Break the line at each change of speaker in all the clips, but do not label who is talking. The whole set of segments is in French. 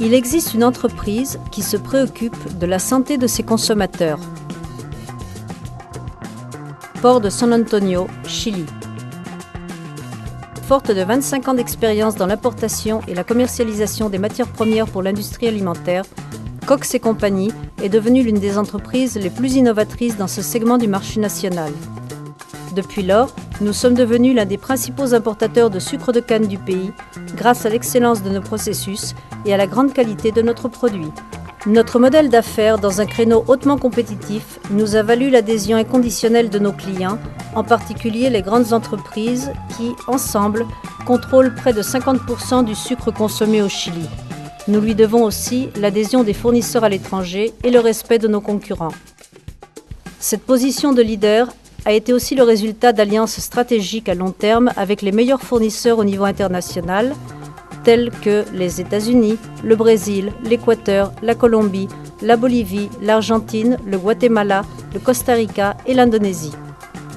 Il existe une entreprise qui se préoccupe de la santé de ses consommateurs. Port de San Antonio, Chili. Forte de 25 ans d'expérience dans l'importation et la commercialisation des matières premières pour l'industrie alimentaire, Cox & Compagnie est devenue l'une des entreprises les plus innovatrices dans ce segment du marché national. Depuis lors, nous sommes devenus l'un des principaux importateurs de sucre de canne du pays grâce à l'excellence de nos processus et à la grande qualité de notre produit. Notre modèle d'affaires dans un créneau hautement compétitif nous a valu l'adhésion inconditionnelle de nos clients, en particulier les grandes entreprises qui, ensemble, contrôlent près de 50% du sucre consommé au Chili. Nous lui devons aussi l'adhésion des fournisseurs à l'étranger et le respect de nos concurrents. Cette position de leader a été aussi le résultat d'alliances stratégiques à long terme avec les meilleurs fournisseurs au niveau international, tels que les États-Unis, le Brésil, l'Équateur, la Colombie, la Bolivie, l'Argentine, le Guatemala, le Costa Rica et l'Indonésie.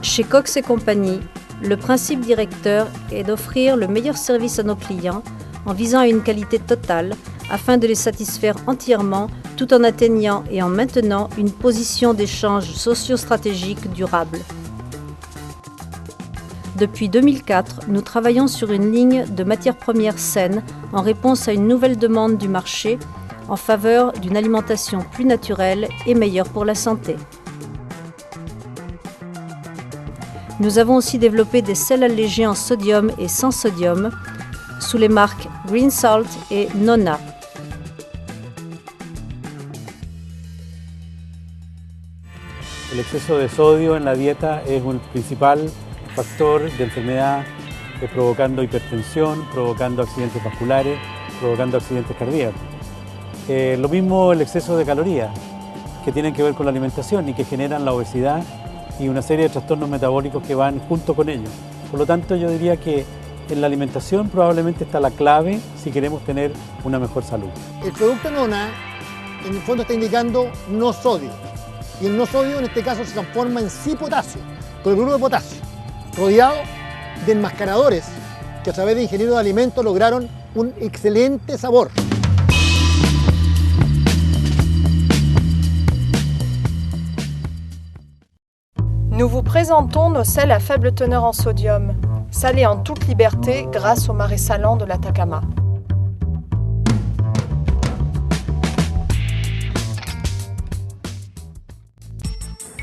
Chez Cox & Compagnie, le principe directeur est d'offrir le meilleur service à nos clients en visant à une qualité totale afin de les satisfaire entièrement tout en atteignant et en maintenant une position d'échange socio-stratégique durable. Depuis 2004, nous travaillons sur une ligne de matières premières saines en réponse à une nouvelle demande du marché en faveur d'une alimentation plus naturelle et meilleure pour la santé. Nous avons aussi développé des sels allégés en sodium et sans sodium sous les marques Green Salt et Nona.
El exceso de sodio en la dieta es un principal factor de enfermedad, provocando hipertensión, provocando accidentes vasculares, provocando accidentes cardíacos. Lo mismo el exceso de calorías, que tienen que ver con la alimentación y que generan la obesidad y una serie de trastornos metabólicos que van junto con ello. Por lo tanto, yo diría que en la alimentación probablemente está la clave si queremos tener una mejor salud.
El producto Nona, en el fondo, está indicando no sodio. Y el no sodio en este caso se transforma en sí potasio, cloruro de potasio, rodeado de enmascaradores que a través de ingenieros de alimentos lograron un excelente sabor.
Nous vous présentons nos sels à faible teneur en sodium, salés en toute liberté grâce au marais salant de l'Atacama.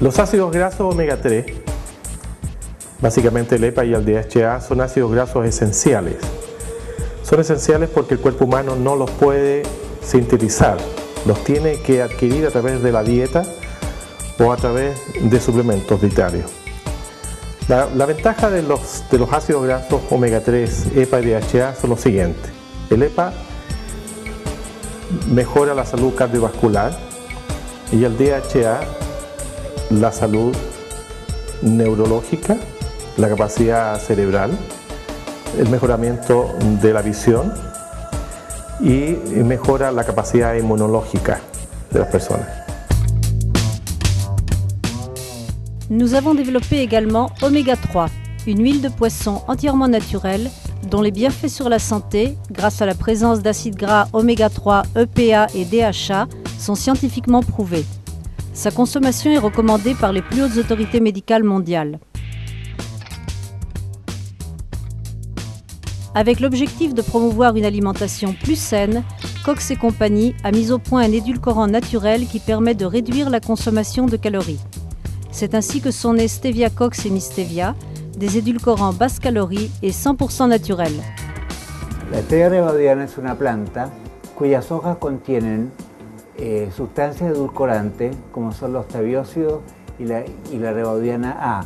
Los ácidos grasos omega 3, básicamente el EPA y el DHA, son ácidos grasos esenciales. Son esenciales porque el cuerpo humano no los puede sintetizar, los tiene que adquirir a través de la dieta o a través de suplementos dietarios. La ventaja de los ácidos grasos omega 3, EPA y DHA son los siguientes. El EPA mejora la salud cardiovascular y el DHA la salud neurológica, la capacidad cerebral, el mejoramiento de la visión y mejora la capacidad inmunológica de las personas.
Nous avons développé également Oméga 3, une huile de poisson entièrement naturelle dont les bienfaits sur la santé, grâce à la présence d'acides gras Oméga 3, EPA et DHA, sont scientifiquement prouvés. Sa consommation est recommandée par les plus hautes autorités médicales mondiales. Avec l'objectif de promouvoir une alimentation plus saine, Cox & Compagnie a mis au point un édulcorant naturel qui permet de réduire la consommation de calories. C'est ainsi que sont nés Stevia Cox et Mistevia, des édulcorants basse calories et 100% naturels.
La stevia rebaudiana es una planta cuyas hojas contienen sustancias edulcorantes como son los tabiócidos y la rebaudiana A.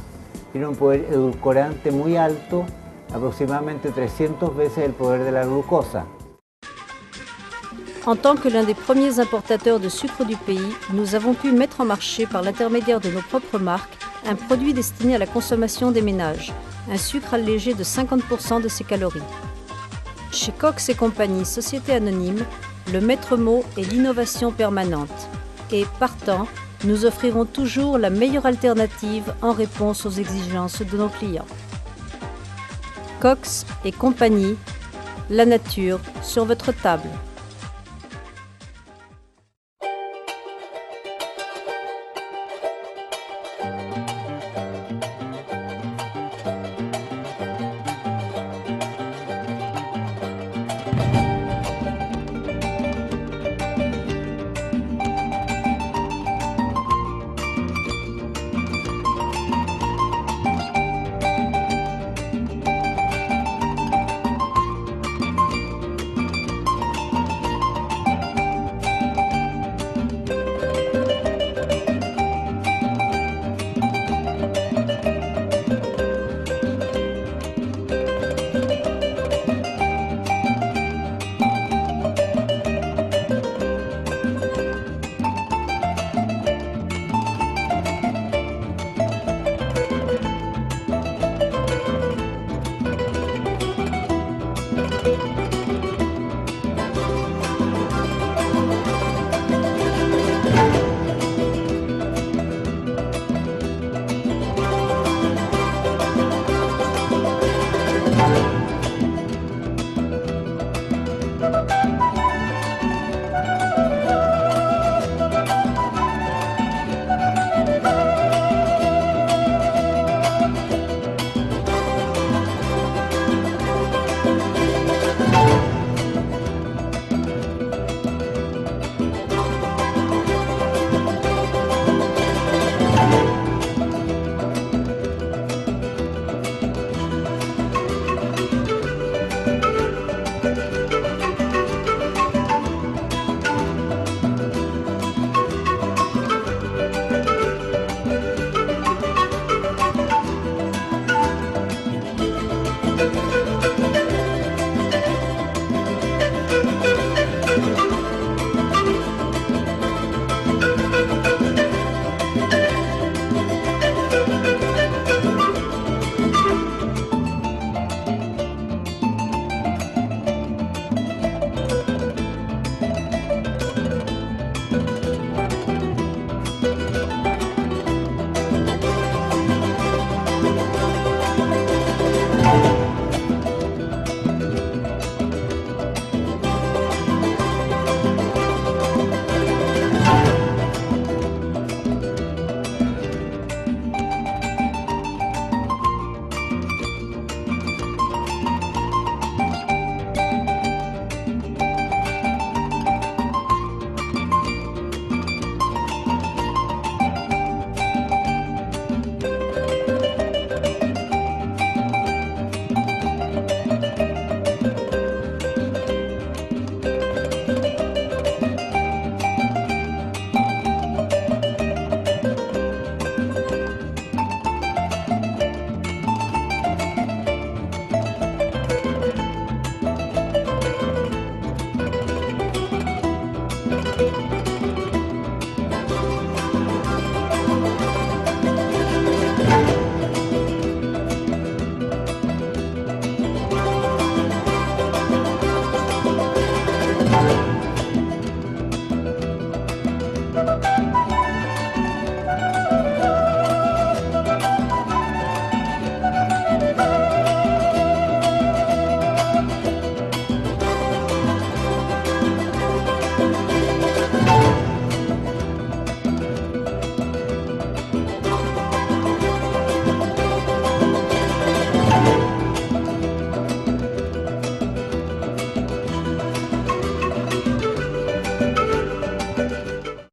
Tiene un poder edulcorante muy alto, aproximadamente 300 veces el poder de la glucosa.
En tant que l'un des premiers importateurs de sucre du pays, nous avons pu mettre en marché par l'intermédiaire de nos propres marques un produit destiné à la consommation des ménages, un sucre allégé de 50% de ses calories. Chez Cox & Compagnie, société anonyme, le maître mot est l'innovation permanente et, partant, nous offrirons toujours la meilleure alternative en réponse aux exigences de nos clients. Cox & Compagnie, la nature sur votre table.
Música